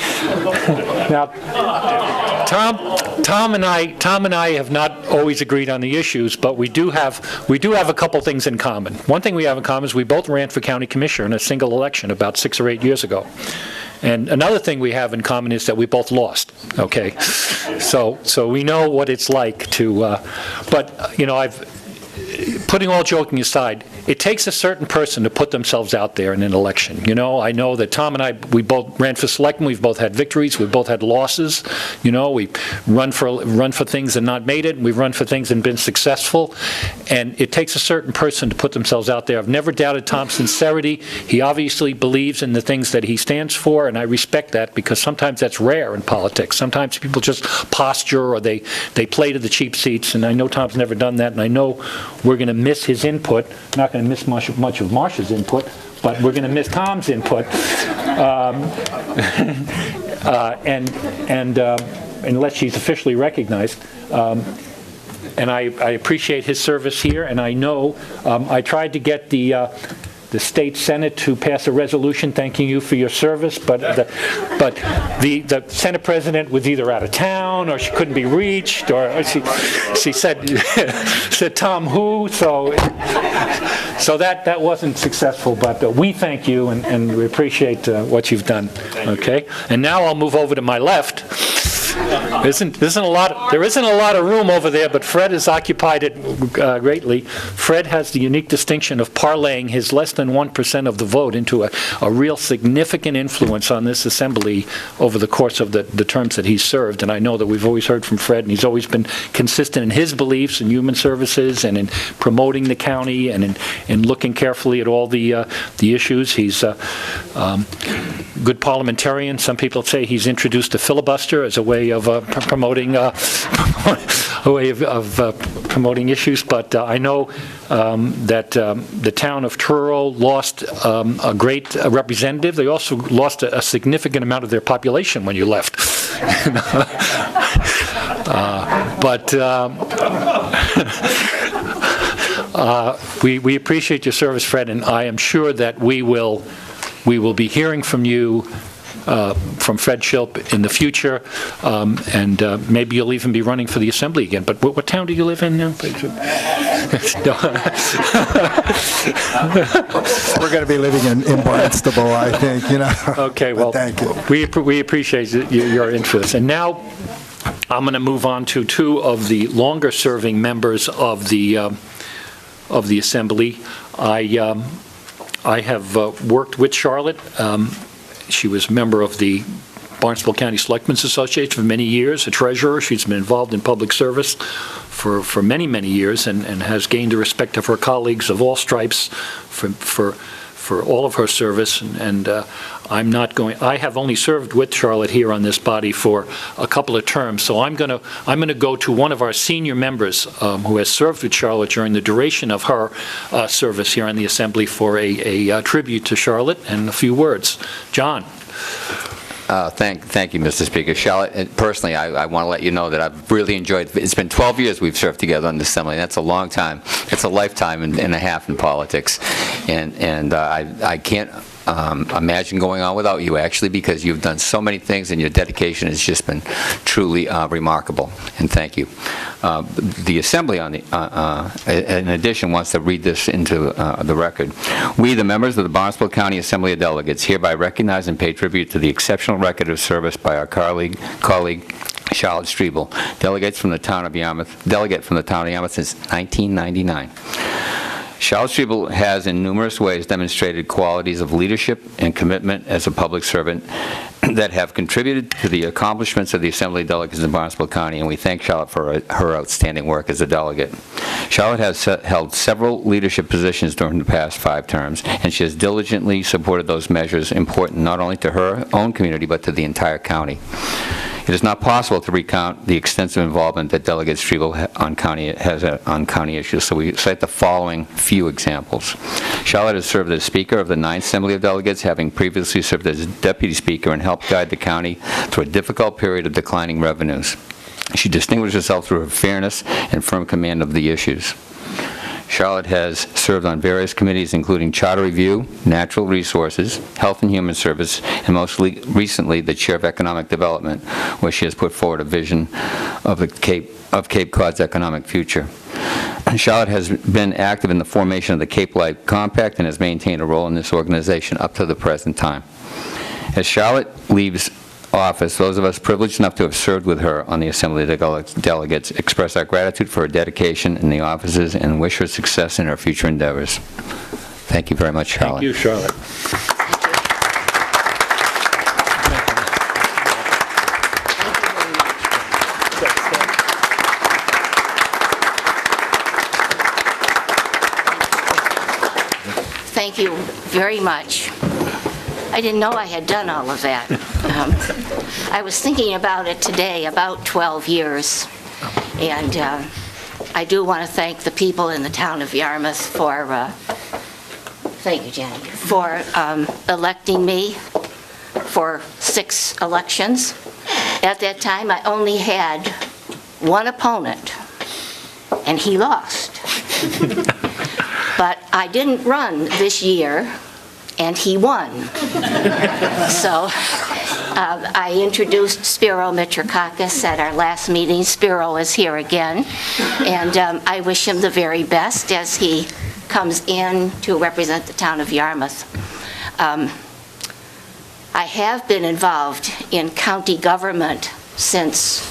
Now, Tom and I have not always agreed on the issues, but we do have a couple things in common. One thing we have in common is we both ran for county commissioner in a single election about 6 or 8 years ago. And another thing we have in common is that we both lost, okay? So we know what it's like to, but, putting all joking aside, it takes a certain person to put themselves out there in an election. I know that Tom and I, we both ran for selectmen. We've both had victories. We've both had losses. We run for things and not made it. And we've run for things and been successful. And it takes a certain person to put themselves out there. I've never doubted Tom's sincerity. He obviously believes in the things that he stands for, and I respect that because sometimes that's rare in politics. Sometimes people just posture or they play to the cheap seats, and I know Tom's never done that, and I know we're going to miss his input. Not going to miss much of Marcia's input, but we're going to miss Tom's input. Unless she's officially recognized. And I appreciate his service here, and I know I tried to get the state Senate to pass a resolution thanking you for your service, but the Senate president was either out of town or she couldn't be reached, or she said Tom who, so that wasn't successful, but we thank you and we appreciate what you've done. Okay, and now I'll move over to my left. There isn't a lot of room over there, but Fred has occupied it greatly. Fred has the unique distinction of parlaying his less than 1% of the vote into a real significant influence on this assembly over the course of the terms that he's served. And I know that we've always heard from Fred, and he's always been consistent in his beliefs in human services and in promoting the county and in looking carefully at all the issues. He's a good parliamentarian. Some people say he's introduced a filibuster as a way of promoting promoting issues, but I know that the town of Truro lost a great representative. They also lost a significant amount of their population when you left. We appreciate your service, Fred, and I am sure that we will be hearing from you, from Fred Schilp in the future, and maybe you'll even be running for the assembly again. But what town do you live in now? We're going to be living in Barnstable, I think, Okay, well, thank you. We appreciate your interest. And now I'm going to move on to 2 of the longer-serving members of the assembly. I have worked with Charlotte. She was a member of the Barnstable County Selectmen's Association for many years, a treasurer. She's been involved in public service for many, many years and has gained the respect of her colleagues of all stripes for all of her service. And I have only served with Charlotte here on this body for a couple of terms, so I'm going to go to one of our senior members who has served with Charlotte during the duration of her service here on the Assembly for a tribute to Charlotte and a few words. John. Thank you, Mr. Speaker. Charlotte, personally, I want to let you know that I've really enjoyed, it's been 12 years we've served together on the Assembly. That's a long time. It's a lifetime and a half in politics. And I can't imagine going on without you, actually, because you've done so many things and your dedication has just been truly remarkable. And thank you. The Assembly, in addition, wants to read this into the record. We, the members of the Barnstable County Assembly of Delegates, hereby recognize and pay tribute to the exceptional record of service by our colleague Charlotte Strebel, delegate from the town of Yarmouth since 1999. Charlotte Strebel has in numerous ways demonstrated qualities of leadership and commitment as a public servant that have contributed to the accomplishments of the Assembly of Delegates in Barnstable County, and we thank Charlotte for her outstanding work as a delegate. Charlotte has held several leadership positions during the past 5 terms, and she has diligently supported those measures important not only to her own community but to the entire county. It is not possible to recount the extensive involvement that Delegate Strebel has on county issues, so we cite the following few examples. Charlotte has served as Speaker of the 9th Assembly of Delegates, having previously served as Deputy Speaker and helped guide the county through a difficult period of declining revenues. She distinguished herself through her fairness and firm command of the issues. Charlotte has served on various committees, including Charter Review, Natural Resources, Health and Human Service, and most recently the Chair of Economic Development, where she has put forward a vision of Cape Cod's economic future. Charlotte has been active in the formation of the Cape Light Compact and has maintained a role in this organization up to the present time. As Charlotte leaves office, those of us privileged enough to have served with her on the Assembly of Delegates express our gratitude for her dedication in the offices and wish her success in her future endeavors. Thank you very much, Charlotte. Thank you, Charlotte. Thank you very much. I didn't know I had done all of that. I was thinking about it today, about 12 years, and I do want to thank the people in the town of Yarmouth for, thank you, Jenny, for electing me for 6 elections. At that time, I only had one opponent, and he lost. But I didn't run this year, and he won. So I introduced Spiro Mitrakakis at our last meeting. Spiro is here again, and I wish him the very best as he comes in to represent the town of Yarmouth. I have been involved in county government since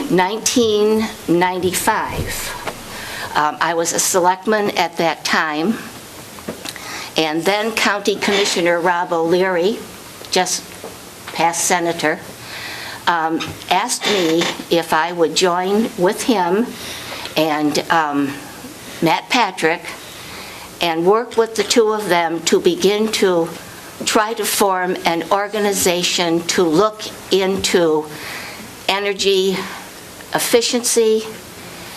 1995. I was a selectman at that time, and then County Commissioner Rob O'Leary, just past senator, asked me if I would join with him and Matt Patrick and work with the two of them to begin to try to form an organization to look into energy efficiency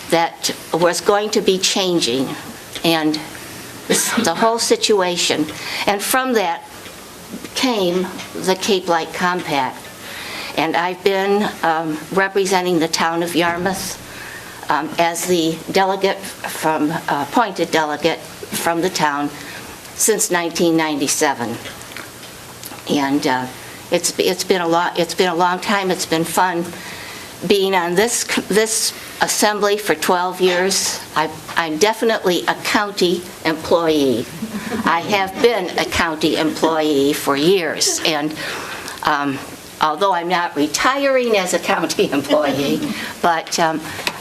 that was going to be changing, and the whole situation. And from that came the Cape Light Compact. And I've been representing the town of Yarmouth as the delegate appointed delegate from the town since 1997. And it's been a long time. It's been fun being on this assembly for 12 years. I'm definitely a county employee. I have been a county employee for years, and although I'm not retiring as a county employee, but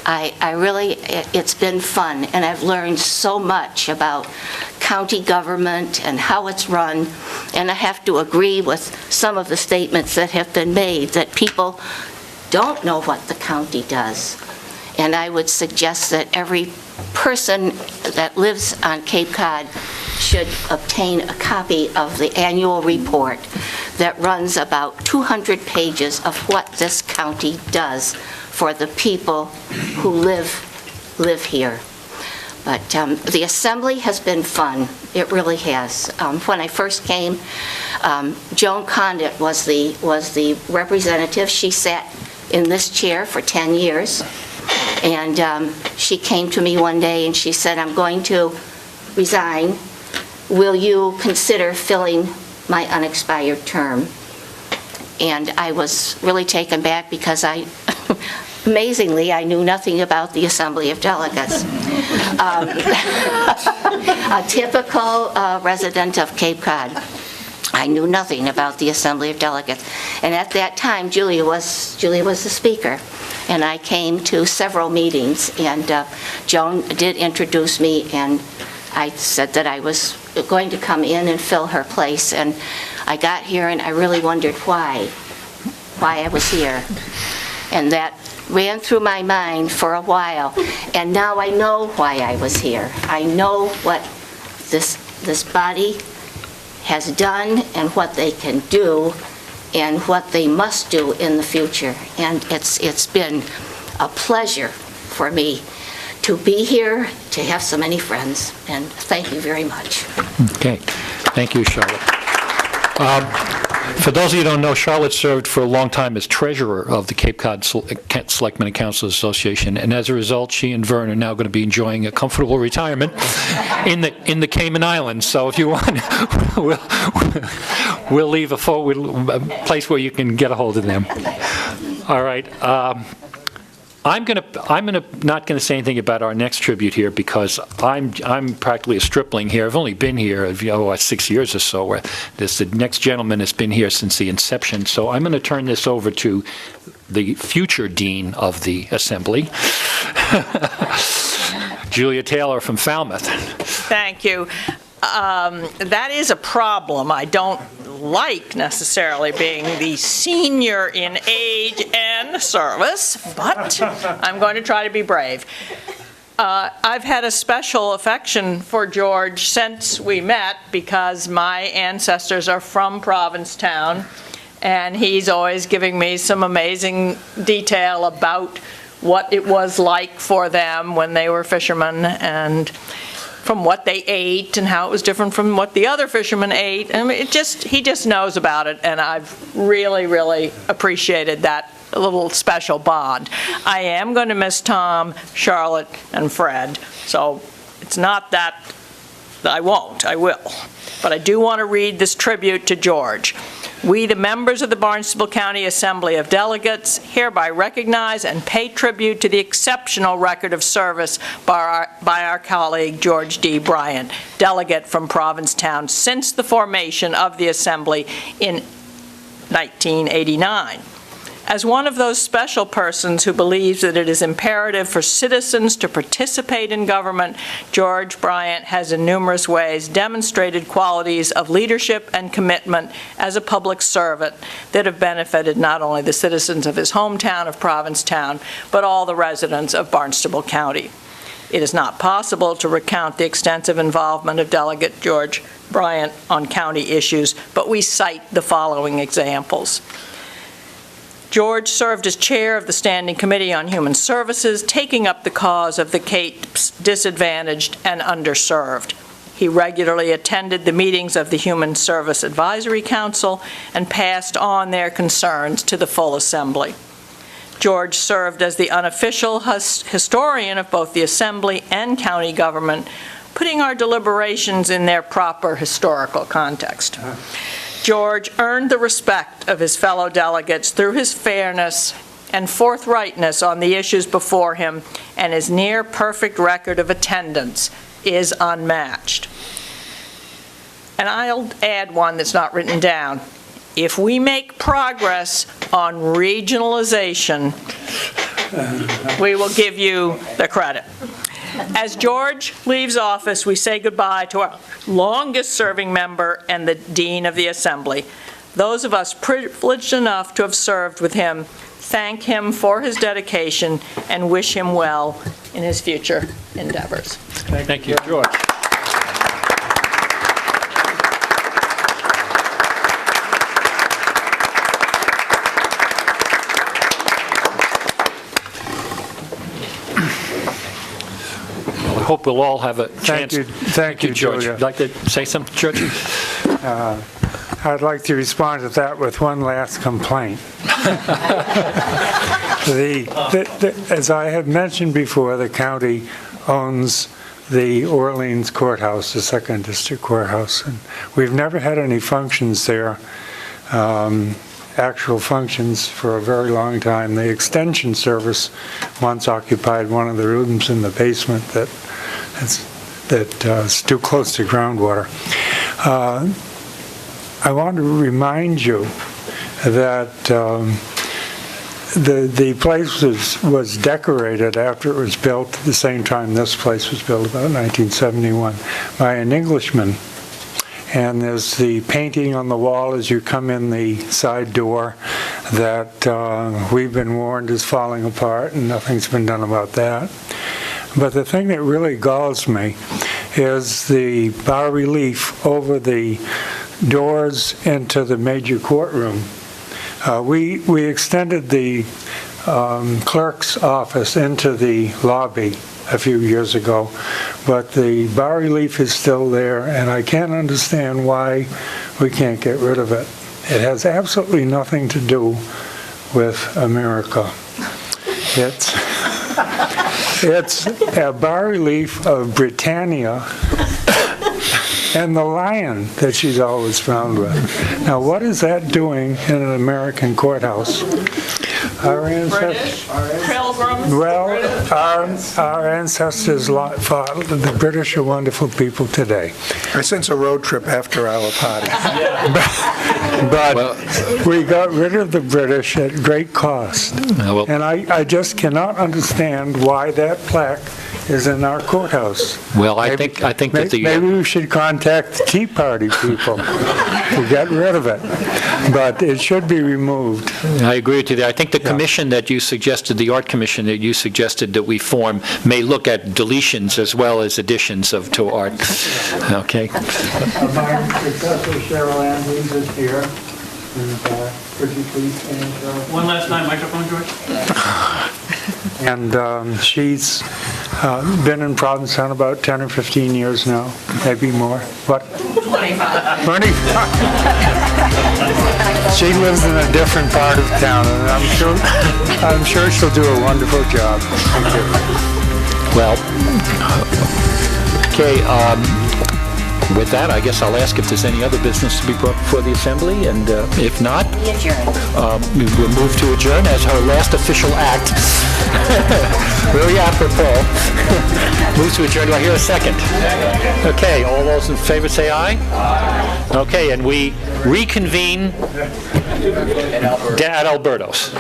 I really, it's been fun, and I've learned so much about county government and how it's run, and I have to agree with some of the statements that have been made, that people don't know what the county does. And I would suggest that every person that lives on Cape Cod should obtain a copy of the annual report that runs about 200 pages of what this county does for the people who live here. But the assembly has been fun. It really has. When I first came, Joan Condit was the representative. She sat in this chair for 10 years. And she came to me one day and she said, "I'm going to resign. Will you consider filling my unexpired term?" And I was really taken back because amazingly, I knew nothing about the Assembly of Delegates. A typical resident of Cape Cod. I knew nothing about the Assembly of Delegates. And at that time, Julia was the speaker. And I came to several meetings, and Joan did introduce me, and I said that I was going to come in and fill her place. And I got here, and I really wondered why I was here. And that ran through my mind for a while. And now I know why I was here. I know what this body has done and what they can do and what they must do in the future. And it's been a pleasure for me to be here, to have so many friends, and thank you very much. Okay. Thank you, Charlotte. For those of you who don't know, Charlotte served for a long time as treasurer of the Cape Cod Selectmen and Councilors Association, and as a result, she and Vern are now going to be enjoying a comfortable retirement in the Cayman Islands. So if you want, we'll leave a place where you can get a hold of them. All right. I'm not gonna say anything about our next tribute here because I'm practically a stripling here. I've only been here 6 years or so. Where the next gentleman has been here since the inception. So I'm going to turn this over to the future dean of the assembly, Julia Taylor from Falmouth. Thank you. That is a problem. I don't like necessarily being the senior in age and service, but I'm going to try to be brave. I've had a special affection for George since we met because my ancestors are from Provincetown, and he's always giving me some amazing detail about what it was like for them when they were fishermen, and from what they ate and how it was different from what the other fishermen ate. I mean, he just knows about it, and I've really, really appreciated that little special bond. I am going to miss Tom, Charlotte, and Fred, so it's not that I won't, I will. But I do want to read this tribute to George. We, the members of the Barnstable County Assembly of Delegates, hereby recognize and pay tribute to the exceptional record of service by our colleague George D. Bryant, delegate from Provincetown since the formation of the Assembly in 1989. As one of those special persons who believes that it is imperative for citizens to participate in government, George Bryant has in numerous ways demonstrated qualities of leadership and commitment as a public servant that have benefited not only the citizens of his hometown of Provincetown, but all the residents of Barnstable County. It is not possible to recount the extensive involvement of Delegate George Bryant on county issues, but we cite the following examples. George served as chair of the Standing Committee on Human Services, taking up the cause of the Cape's disadvantaged and underserved. He regularly attended the meetings of the Human Service Advisory Council and passed on their concerns to the full Assembly. George served as the unofficial historian of both the Assembly and county government, putting our deliberations in their proper historical context. George earned the respect of his fellow delegates through his fairness and forthrightness on the issues before him, and his near-perfect record of attendance is unmatched. And I'll add one that's not written down. If we make progress on regionalization, we will give you the credit. As George leaves office, we say goodbye to our longest-serving member and the Dean of the Assembly. Those of us privileged enough to have served with him thank him for his dedication and wish him well in his future endeavors. Thank you, George. I hope we'll all have a chance. Thank you, George. Julia. Would you like to say something, George? I'd like to respond to that with one last complaint. As I have mentioned before, the county owns the Orleans Courthouse, the 2nd District Courthouse, and we've never had any functions there, actual functions, for a very long time. The Extension Service once occupied one of the rooms in the basement that's too close to groundwater. I want to remind you that the place was decorated after it was built, at the same time this place was built, about 1971, by an Englishman. And there's the painting on the wall as you come in the side door that we've been warned is falling apart, and nothing's been done about that. But the thing that really galls me is the bas-relief over the doors into the major courtroom. We extended the clerk's office into the lobby a few years ago, but the bas-relief is still there, and I can't understand why we can't get rid of it. It has absolutely nothing to do with America. It's a bas-relief of Britannia and the lion that she's always found with. Now, what is that doing in an American courthouse? Our ancestors, our ancestors fought. The British are wonderful people today. I sense a road trip after our party. But we got rid of the British at great cost. And I just cannot understand why that plaque is in our courthouse. Well, I think that the... Maybe we should contact the Tea Party people to get rid of it. But it should be removed. I agree with you there. I think the commission that you suggested, the art commission that you suggested that we form, may look at deletions as well as additions to art. Okay. My successor, Cheryl Andrews, is here. Could you please stand, Cheryl? One last time, microphone, George. And she's been in Provincetown about 10 or 15 years now, maybe more. What? 25. 25. She lives in a different part of town, and I'm sure she'll do a wonderful job. Thank you. Well, okay. With that, I guess I'll ask if there's any other business to be brought before the Assembly, and if not, we'll move to adjourn as her last official act. Really apropos. Moves to adjourn. Do I hear a second? Okay, all those in favor say aye. Okay, and we reconvene at Alberto's.